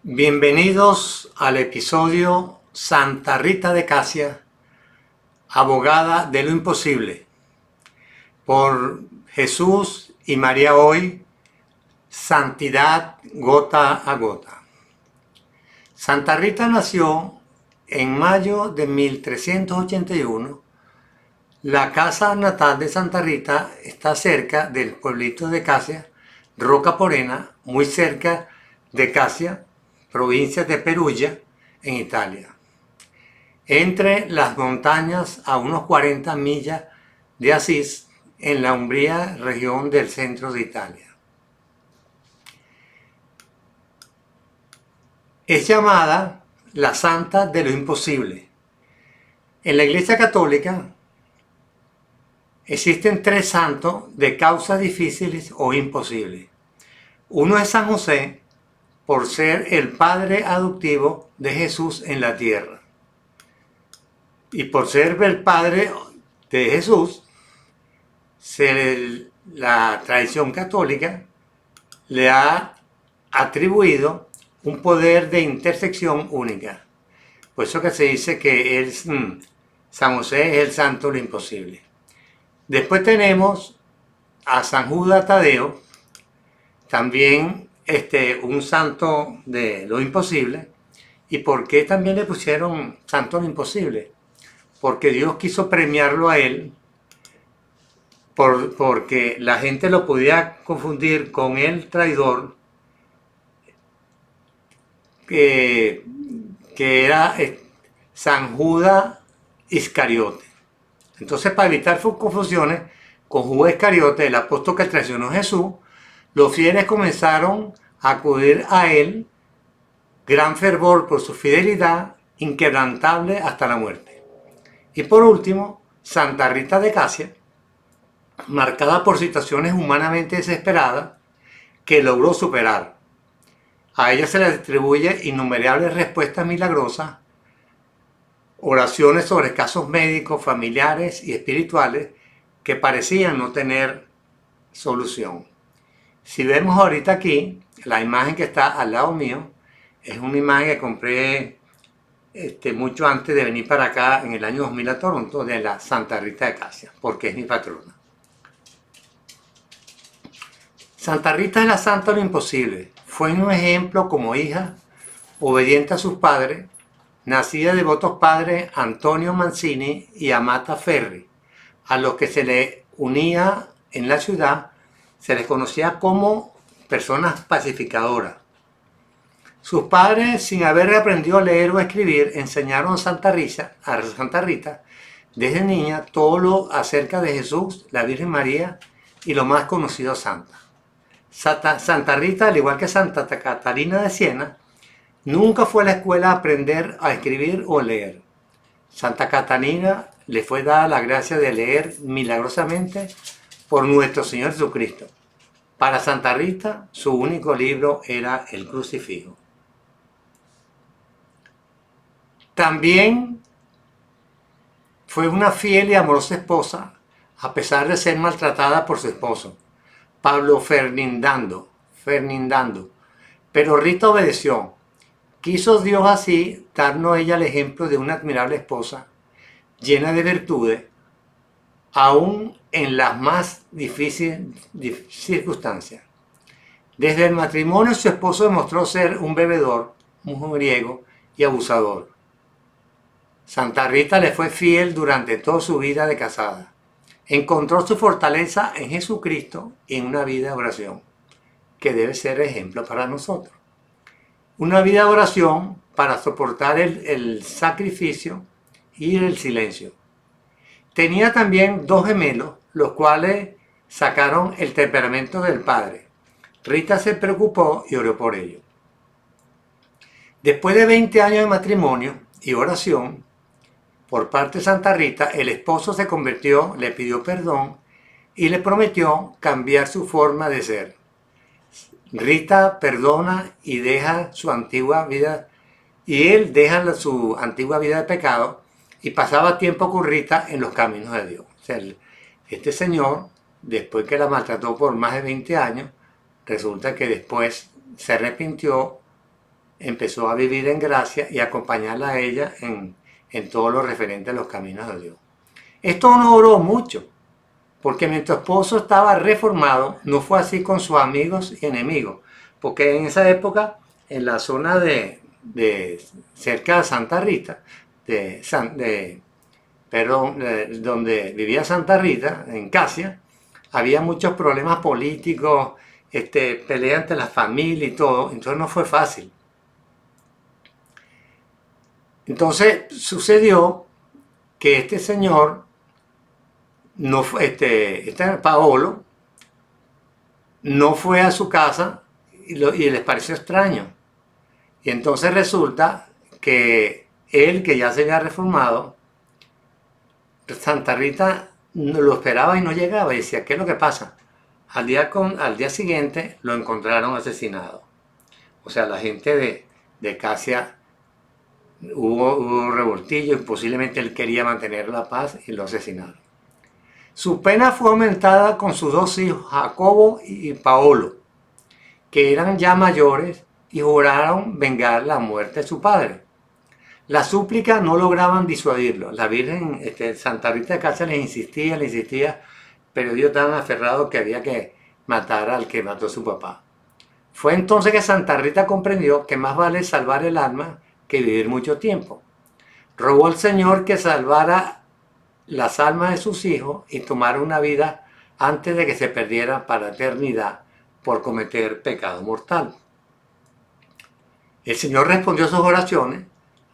Bienvenidos al episodio Santa Rita de Casia, abogada de lo imposible, por Jesús y María Hoy, Santidad Gota a Gota. Santa Rita nació en mayo de 1381. La casa natal de Santa Rita está cerca del pueblito de Casia, Roca Porena, muy cerca de Casia, provincia de Perugia, en Italia. Entre las montañas a unos 40 millas de Asís, en la Umbría, región del centro de Italia. Es llamada la Santa de lo Imposible. En la Iglesia Católica existen tres santos de causas difíciles o imposibles. Uno es San José, por ser el padre adoptivo de Jesús en la tierra. Y por ser el padre de Jesús, la tradición católica le ha atribuido un poder de intersección única. Por eso que se dice que San José es el santo de lo imposible. Después tenemos a San Judas Tadeo, también un santo de lo imposible. ¿Y por qué también le pusieron santo de lo imposible? Porque Dios quiso premiarlo a él, porque la gente lo podía confundir con el traidor, que era San Judas Iscariote. Entonces, para evitar confusiones con Judas Iscariote, el apóstol que traicionó a Jesús, los fieles comenzaron a acudir a él, gran fervor por su fidelidad, inquebrantable hasta la muerte. Y por último, Santa Rita de Casia, marcada por situaciones humanamente desesperadas, que logró superar. A ella se le atribuye innumerables respuestas milagrosas, oraciones sobre casos médicos, familiares y espirituales que parecían no tener solución. Si vemos ahorita aquí, la imagen que está al lado mío, es una imagen que compré mucho antes de venir para acá en el año 2000 a Toronto, de la Santa Rita de Casia, porque es mi patrona. Santa Rita es la santa de lo imposible. Fue un ejemplo como hija, obediente a sus padres, nacida de devotos padres Antonio Mancini y Amata Ferri, a los que se le unía en la ciudad, se les conocía como personas pacificadoras. Sus padres, sin haber aprendido a leer o a escribir, enseñaron a Santa Rita desde niña todo lo acerca de Jesús, la Virgen María y lo más conocido santa. Santa Rita, al igual que Santa Catarina de Siena, nunca fue a la escuela a aprender a escribir o leer. Santa Catarina le fue dada la gracia de leer milagrosamente por nuestro Señor Jesucristo. Para Santa Rita, su único libro era el Crucifijo. También fue una fiel y amorosa esposa, a pesar de ser maltratada por su esposo, Pablo Fernindando. Pero Rita obedeció. Quiso Dios así darnos a ella el ejemplo de una admirable esposa, llena de virtudes, aún en las más difíciles circunstancias. Desde el matrimonio, su esposo demostró ser un bebedor, un mujeriego y abusador. Santa Rita le fue fiel durante toda su vida de casada. Encontró su fortaleza en Jesucristo y en una vida de oración, que debe ser ejemplo para nosotros. Una vida de oración para soportar el sacrificio y el silencio. Tenía también dos gemelos, los cuales sacaron el temperamento del padre. Rita se preocupó y oró por ellos. Después de 20 años de matrimonio y oración, por parte de Santa Rita, el esposo se convirtió, le pidió perdón y le prometió cambiar su forma de ser. Rita perdona y deja su antigua vida, y él deja su antigua vida de pecado y pasaba tiempo con Rita en los caminos de Dios. O sea, este señor, después que la maltrató por más de 20 años, resulta que después se arrepintió empezó a vivir en gracia y a acompañarla a ella en todo lo referente a los caminos de Dios. Esto no duró mucho, porque mientras su esposo estaba reformado, no fue así con sus amigos y enemigos, porque en esa época, en la zona de cerca de Santa Rita, donde vivía Santa Rita, en Casia, había muchos problemas políticos, peleas entre las familias y todo, entonces no fue fácil. Entonces sucedió que este señor, no fue, Paolo, no fue a su casa y les pareció extraño. Y entonces resulta que él, que ya se había reformado, Santa Rita lo esperaba y no llegaba. Y decía, ¿qué es lo que pasa? Al día siguiente lo encontraron asesinado. O sea, la gente de Casia, hubo un revoltillo y posiblemente él quería mantener la paz y lo asesinaron. Su pena fue aumentada con sus dos hijos, Jacobo y Paolo, que eran ya mayores y juraron vengar la muerte de su padre. Las súplicas no lograban disuadirlo. La Virgen, Santa Rita de Casia les insistía, pero Dios tan aferrado que había que matar al que mató a su papá. Fue entonces que Santa Rita comprendió que más vale salvar el alma que vivir mucho tiempo. Rogó al Señor que salvara las almas de sus hijos y tomara una vida antes de que se perdieran para la eternidad por cometer pecado mortal. El Señor respondió a sus oraciones.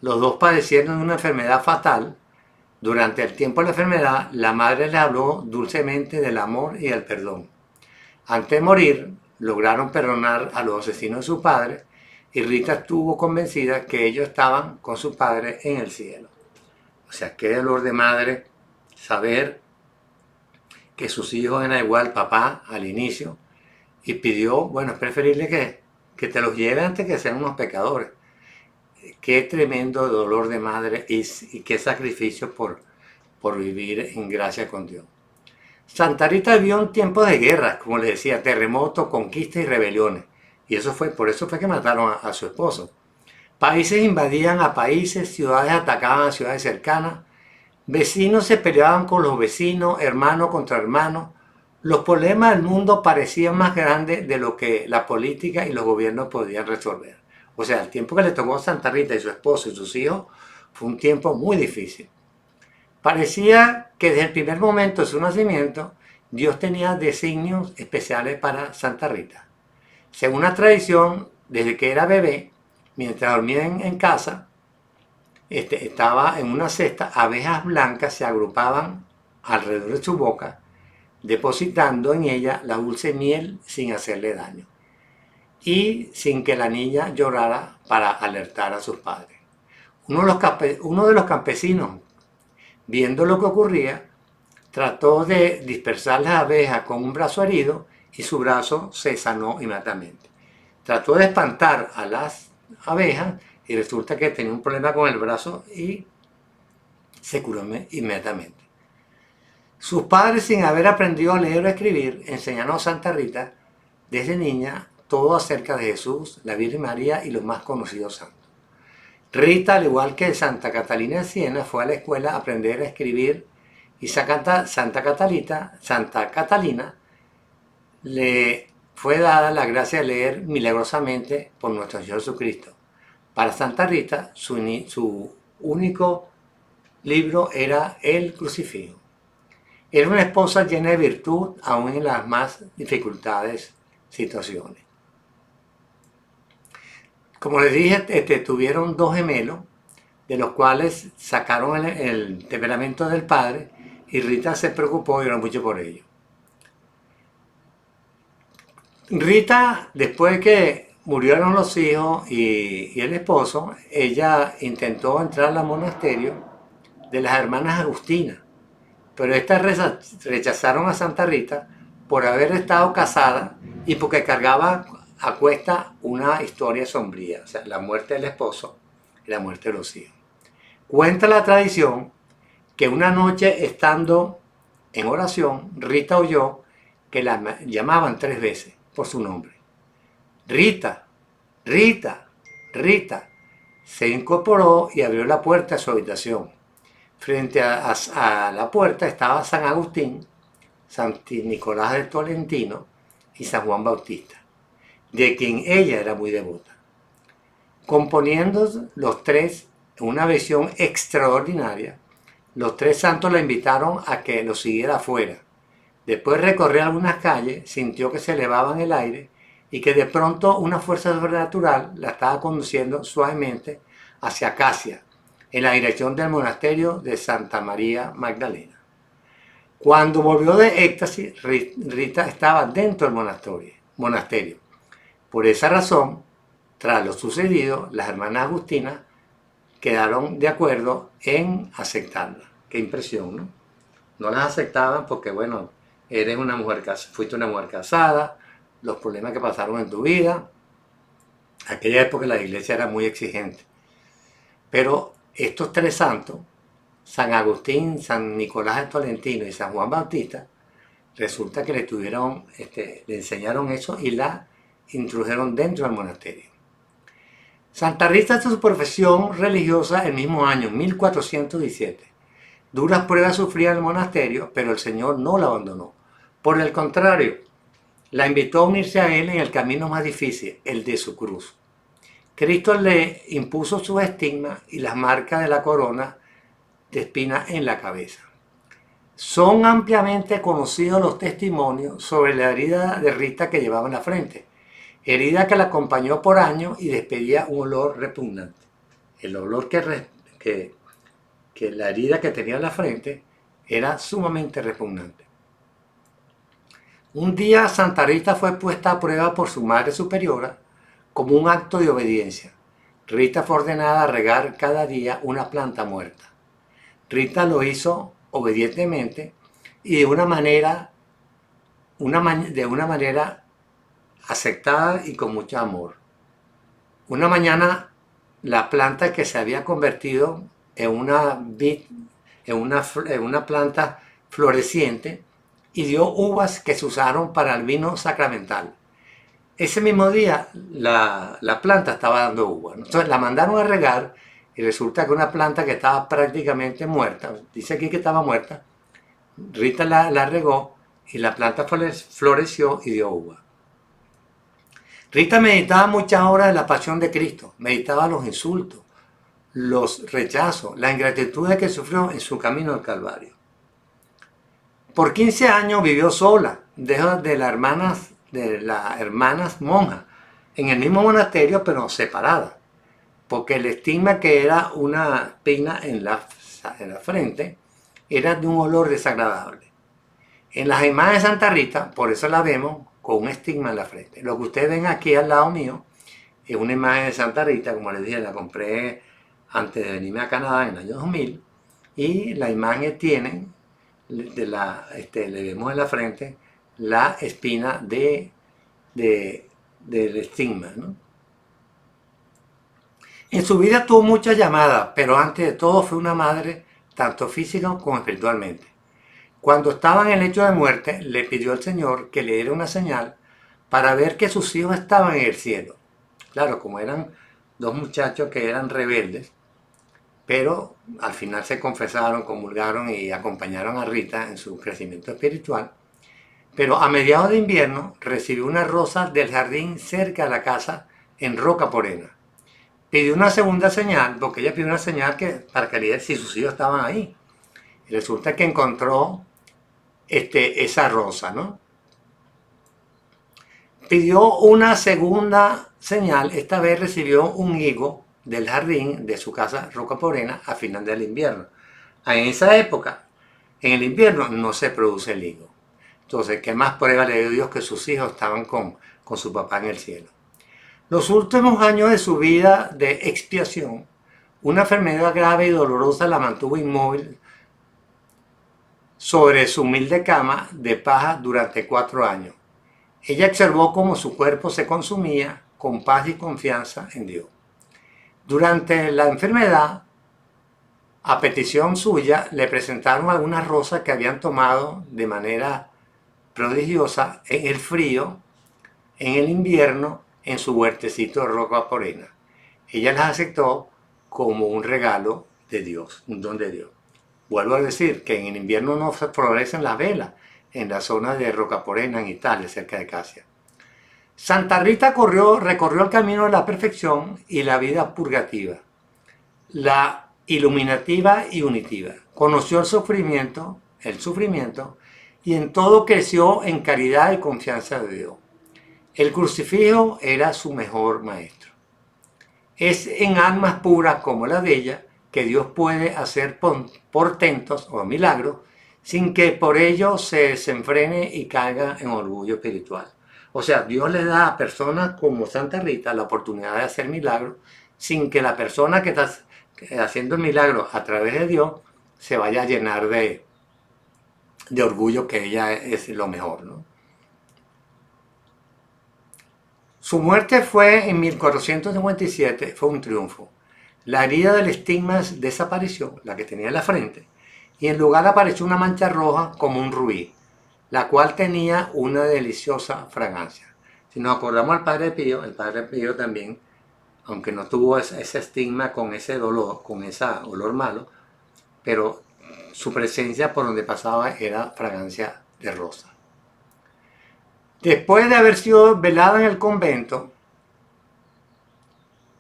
Los dos padecieron de una enfermedad fatal. Durante el tiempo de la enfermedad, la madre les habló dulcemente del amor y del perdón. Antes de morir, lograron perdonar a los asesinos de su padre y Rita estuvo convencida que ellos estaban con su padre en el cielo. O sea, qué dolor de madre saber que sus hijos eran igual papá al inicio y pidió, bueno, es preferible que te los lleve antes que sean unos pecadores. Qué tremendo dolor de madre y qué sacrificio por vivir en gracia con Dios. Santa Rita vivió en tiempos de guerras, como les decía, terremotos, conquistas y rebeliones. Y por eso fue que mataron a su esposo. Países invadían a países, ciudades atacaban a ciudades cercanas, vecinos se peleaban con los vecinos, hermano contra hermano. Los problemas del mundo parecían más grandes de lo que la política y los gobiernos podían resolver. O sea, el tiempo que le tocó a Santa Rita y su esposo y sus hijos fue un tiempo muy difícil. Parecía que desde el primer momento de su nacimiento, Dios tenía designios especiales para Santa Rita. Según la tradición, desde que era bebé, mientras dormía en casa, estaba en una cesta, abejas blancas se agrupaban alrededor de su boca, depositando en ella la dulce miel sin hacerle daño y sin que la niña llorara para alertar a sus padres. Uno de los campesinos, viendo lo que ocurría, trató de dispersar las abejas con un brazo herido y su brazo se sanó inmediatamente. Trató de espantar a las abejas y resulta que tenía un problema con el brazo y se curó inmediatamente. Sus padres, sin haber aprendido a leer o a escribir, enseñaron a Santa Rita desde niña todo acerca de Jesús, la Virgen María y los más conocidos santos. Rita, al igual que Santa Catalina de Siena, fue a la escuela a aprender a escribir y Santa Catalina le fue dada la gracia de leer milagrosamente por nuestro Señor Jesucristo. Para Santa Rita, su único libro era el Crucifijo. Era una esposa llena de virtud, aún en las más dificultades situaciones. Como les dije, tuvieron dos gemelos, de los cuales sacaron el temperamento del padre, y Rita se preocupó y oró mucho por ello. Rita, después de que murieron los hijos y el esposo, ella intentó entrar al monasterio de las hermanas Agustinas, pero estas rechazaron a Santa Rita por haber estado casada y porque cargaba a cuesta una historia sombría, o sea, la muerte del esposo y la muerte de los hijos. Cuenta la tradición que una noche, estando en oración, Rita oyó que la llamaban 3 veces por su nombre. Rita, Rita, Rita se incorporó y abrió la puerta de su habitación. Frente a la puerta estaba San Agustín, San Nicolás de Tolentino y San Juan Bautista, de quien ella era muy devota. Componiendo los tres una versión extraordinaria, los tres santos la invitaron a que lo siguiera afuera. Después de recorrer algunas calles, sintió que se elevaba en el aire y que de pronto una fuerza sobrenatural la estaba conduciendo suavemente hacia Casia, en la dirección del monasterio de Santa María Magdalena. Cuando volvió de éxtasis, Rita estaba dentro del monasterio. Por esa razón, tras lo sucedido, las hermanas agustinas quedaron de acuerdo en aceptarla. Qué impresión, ¿no? No las aceptaban porque, bueno, fuiste una mujer casada, los problemas que pasaron en tu vida. Aquella época la iglesia era muy exigente. Pero estos tres santos, San Agustín, San Nicolás de Tolentino y San Juan Bautista, resulta que le enseñaron eso y la introdujeron dentro del monasterio. Santa Rita hizo su profesión religiosa el mismo año, 1417. Duras pruebas sufría en el monasterio, pero el Señor no la abandonó. Por el contrario, la invitó a unirse a Él en el camino más difícil, el de su cruz. Cristo le impuso su estigma y las marcas de la corona de espina en la cabeza. Son ampliamente conocidos los testimonios sobre la herida de Rita que llevaba en la frente, herida que la acompañó por años y despedía un olor repugnante. El olor que la herida que tenía en la frente era sumamente repugnante. Un día Santa Rita fue puesta a prueba por su madre superiora como un acto de obediencia. Rita fue ordenada a regar cada día una planta muerta. Rita lo hizo obedientemente y de una manera aceptada y con mucho amor. Una mañana la planta que se había convertido en una planta floreciente y dio uvas que se usaron para el vino sacramental. Ese mismo día la planta estaba dando uvas. Entonces la mandaron a regar y resulta que una planta que estaba prácticamente muerta, dice aquí que estaba muerta, Rita la regó y la planta floreció y dio uva. Rita meditaba muchas horas de la pasión de Cristo, meditaba los insultos, los rechazos, la ingratitud que sufrió en su camino al Calvario. Por 15 años vivió sola, de las hermanas monjas, en el mismo monasterio pero separadas, porque el estigma que era una espina en la frente era de un olor desagradable. En las imágenes de Santa Rita, por eso la vemos con un estigma en la frente. Lo que ustedes ven aquí al lado mío es una imagen de Santa Rita, como les dije, la compré antes de venirme a Canadá en el año 2000, y la imagen tiene, le vemos en la frente la espina del estigma, ¿no? En su vida tuvo muchas llamadas, pero antes de todo fue una madre, tanto física como espiritualmente. Cuando estaba en el lecho de muerte, le pidió al Señor que le diera una señal para ver que sus hijos estaban en el cielo. Claro, como eran dos muchachos que eran rebeldes, pero al final se confesaron, comulgaron y acompañaron a Rita en su crecimiento espiritual. Pero a mediados de invierno recibió una rosa del jardín cerca de la casa en Roca Morena. Pidió una segunda señal, porque ella pidió una señal para que le diera si sus hijos estaban ahí. Y resulta que encontró esa rosa, ¿no? Pidió una segunda señal, esta vez recibió un higo del jardín de su casa Roca Morena a final del invierno. En esa época, en el invierno, no se produce el higo. Entonces, ¿qué más prueba le dio Dios que sus hijos estaban con su papá en el cielo? Los últimos años de su vida de expiación, una enfermedad grave y dolorosa la mantuvo inmóvil sobre su humilde cama de paja durante 4 años. Ella observó cómo su cuerpo se consumía con paz y confianza en Dios. Durante la enfermedad, a petición suya, le presentaron algunas rosas que habían tomado de manera prodigiosa en el frío, en el invierno, en su huertecito de Roca Morena. ella las aceptó como un regalo de Dios, un don de Dios. Vuelvo a decir que en el invierno no florecen las velas en la zona de Rocaporena, en Italia, cerca de Casia. Santa Rita recorrió el camino de la perfección y la vida purgativa, la iluminativa y unitiva. Conoció el sufrimiento, y en todo creció en caridad y confianza de Dios. El crucifijo era su mejor maestro. Es en almas puras como la de ella que Dios puede hacer portentos o milagros sin que por ello se desenfrene y caiga en orgullo espiritual. O sea, Dios le da a personas como Santa Rita la oportunidad de hacer milagros sin que la persona que está haciendo el milagro a través de Dios se vaya a llenar de orgullo que ella es lo mejor, ¿no? Su muerte fue en 1457, fue un triunfo. La herida del estigma desapareció, la que tenía en la frente, y en lugar apareció una mancha roja como un rubí, la cual tenía una deliciosa fragancia. Si nos acordamos al Padre Pío, el Padre Pío también, aunque no tuvo ese estigma con ese dolor, con ese olor malo, pero su presencia por donde pasaba era fragancia de rosa. Después de haber sido velada en el convento,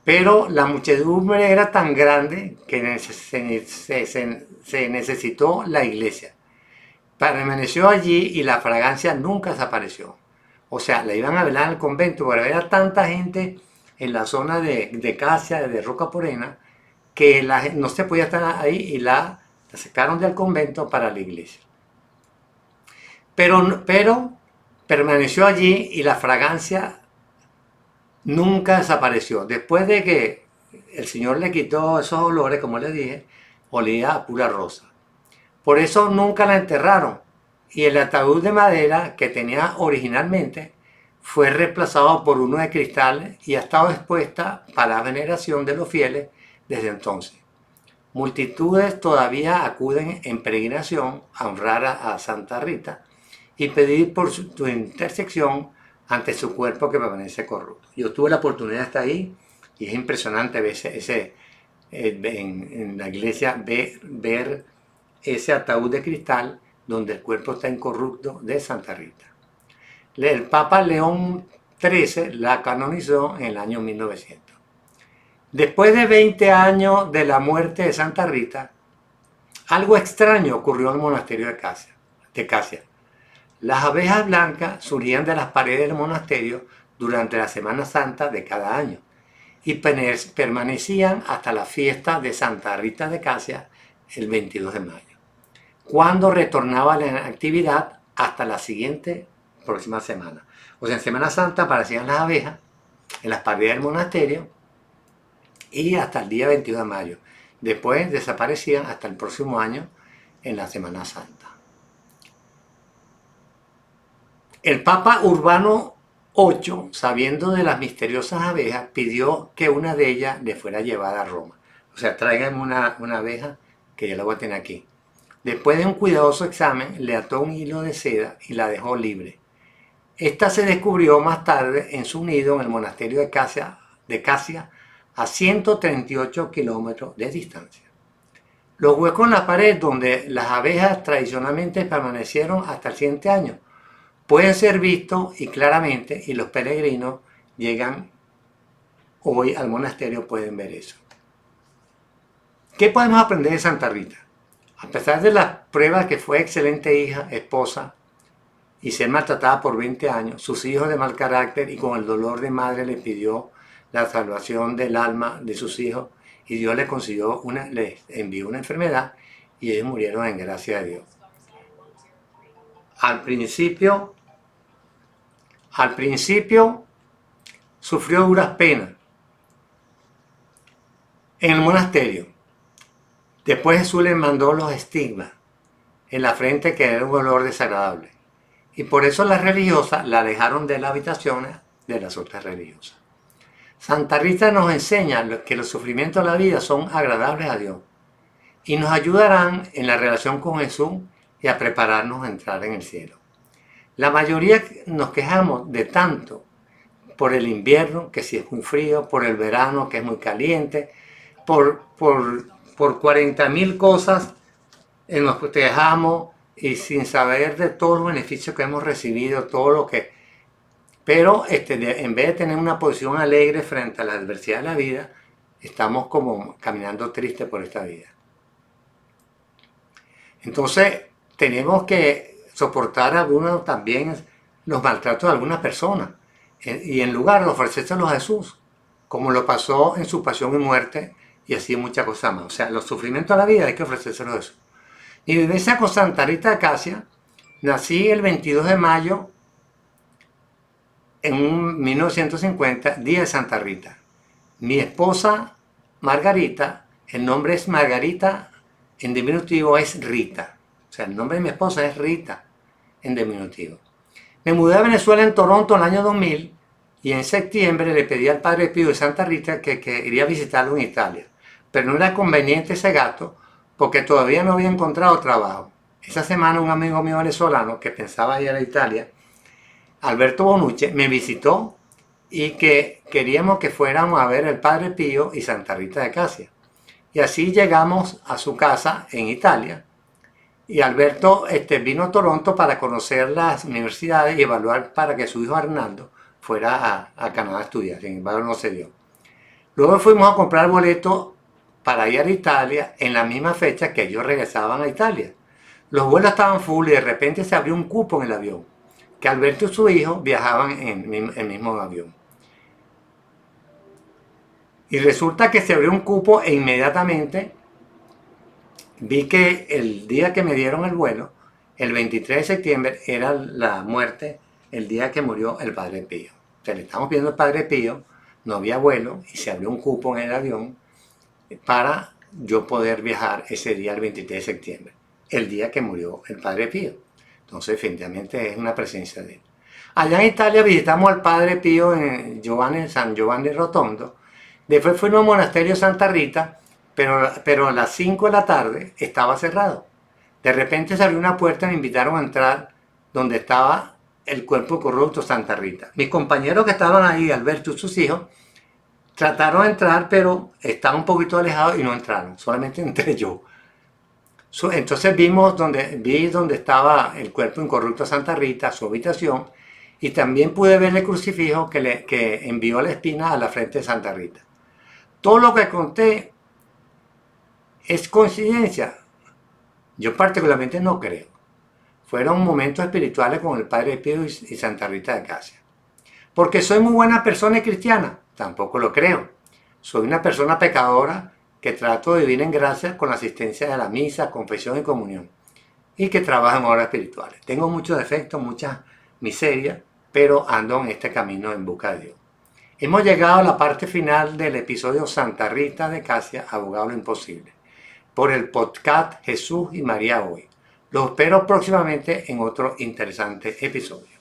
pero la muchedumbre era tan grande que se necesitó la iglesia. Permaneció allí y la fragancia nunca desapareció. O sea, la iban a velar en el convento, pero había tanta gente en la zona de Casia, de Rocaporena, que no se podía estar ahí y la sacaron del convento para la iglesia. Pero permaneció allí y la fragancia nunca desapareció. Después de que el Señor le quitó esos olores, como les dije, olía a pura rosa. Por eso nunca la enterraron. Y el ataúd de madera que tenía originalmente fue reemplazado por uno de cristal y ha estado expuesta para la veneración de los fieles desde entonces. Multitudes todavía acuden en peregrinación a honrar a Santa Rita y pedir por su intersección ante su cuerpo que permanece corrupto. Yo tuve la oportunidad de estar ahí y es impresionante ver en la iglesia ver ese ataúd de cristal donde el cuerpo está incorrupto de Santa Rita. El Papa León XIII la canonizó en el año 1900. Después de 20 años de la muerte de Santa Rita, algo extraño ocurrió en el monasterio de Casia. Las abejas blancas surgían de las paredes del monasterio durante la Semana Santa de cada año y permanecían hasta la fiesta de Santa Rita de Casia el 22 de mayo, cuando retornaba la actividad hasta la próxima semana. O sea, en Semana Santa aparecían las abejas en las paredes del monasterio y hasta el día 22 de mayo. Después desaparecían hasta el próximo año en la Semana Santa. El Papa Urbano VIII, sabiendo de las misteriosas abejas, pidió que una de ellas le fuera llevada a Roma. O sea, tráiganme una abeja que yo la voy a tener aquí. Después de un cuidadoso examen, le ató un hilo de seda y la dejó libre. Esta se descubrió más tarde en su nido en el monasterio de Casia a 138 kilómetros de distancia. Los huecos en la pared donde las abejas tradicionalmente permanecieron hasta el siguiente año pueden ser vistos y claramente, y los peregrinos llegan hoy al monasterio pueden ver eso. ¿Qué podemos aprender de Santa Rita? A pesar de las pruebas que fue excelente hija, esposa y ser maltratada por 20 años, sus hijos de mal carácter y con el dolor de madre le pidió la salvación del alma de sus hijos y Dios les envió una enfermedad y ellos murieron en gracia de Dios. Al principio sufrió duras penas en el monasterio. Después Jesús le mandó los estigmas en la frente que era un olor desagradable. Y por eso las religiosas la alejaron de las habitaciones de las otras religiosas. Santa Rita nos enseña que los sufrimientos de la vida son agradables a Dios y nos ayudarán en la relación con Jesús y a prepararnos a entrar en el cielo. La mayoría nos quejamos de tanto por el invierno, que si es muy frío, por el verano, que es muy caliente, por 40.000 cosas nos dejamos y sin saber de todos los beneficios que hemos recibido, todo lo que... Pero en vez de tener una posición alegre frente a la adversidad de la vida, estamos como caminando triste por esta vida. Entonces, tenemos que soportar algunos también los maltratos de algunas personas y en lugar de ofrecérselos a Jesús, como lo pasó en su pasión y muerte y así muchas cosas más. O sea, los sufrimientos de la vida hay que ofrecérselos a Jesús. Mi vivencia con Santa Rita de Casia, nací el 22 de mayo en 1950, día de Santa Rita. Mi esposa Margarita, el nombre es Margarita, en diminutivo es Rita. O sea, el nombre de mi esposa es Rita, en diminutivo. Me mudé a Venezuela en Toronto en el año 2000 y en septiembre le pedí al Padre Pío de Santa Rita que quería visitarlo en Italia. Pero no era conveniente ese gasto porque todavía no había encontrado trabajo. Esa semana un amigo mío venezolano que pensaba ir a Italia, Alberto Bonucci, me visitó y que queríamos que fuéramos a ver el Padre Pío y Santa Rita de Casia. Y así llegamos a su casa en Italia. Y Alberto vino a Toronto para conocer las universidades y evaluar para que su hijo Arnaldo fuera a Canadá a estudiar. Sin embargo, no se dio. Luego fuimos a comprar boletos para ir a Italia en la misma fecha que ellos regresaban a Italia. Los vuelos estaban full y de repente se abrió un cupo en el avión, que Alberto y su hijo viajaban en el mismo avión. Y resulta que se abrió un cupo e inmediatamente vi que el día que me dieron el vuelo, el 23 de septiembre, era la muerte, el día que murió el Padre Pío. O sea, le estamos viendo al Padre Pío, no había vuelo y se abrió un cupo en el avión para yo poder viajar ese día, el 23 de septiembre, el día que murió el Padre Pío. Entonces, definitivamente es una presencia de él. Allá en Italia visitamos al Padre Pío en San Giovanni Rotondo. Después fuimos al monasterio Santa Rita, pero a las 5 de la tarde estaba cerrado. De repente se abrió una puerta y me invitaron a entrar donde estaba el cuerpo corrupto Santa Rita. Mis compañeros que estaban ahí, Alberto y sus hijos, trataron de entrar, pero estaban un poquito alejados y no entraron. Solamente entré yo. Entonces vi donde estaba el cuerpo incorrupto Santa Rita, su habitación, y también pude ver el crucifijo que envió la espina a la frente de Santa Rita. Todo lo que conté es coincidencia. Yo particularmente no creo. Fueron momentos espirituales con el Padre Pío y Santa Rita de Casia. Porque soy muy buena persona y cristiana, tampoco lo creo. Soy una persona pecadora que trato de vivir en gracia con la asistencia de la misa, confesión y comunión. Y que trabaja en obras espirituales. Tengo muchos defectos, muchas miserias, pero ando en este camino en busca de Dios. Hemos llegado a la parte final del episodio Santa Rita de Casia, Abogado lo Imposible, por el podcast Jesús y María Hoy. Los espero próximamente en otro interesante episodio.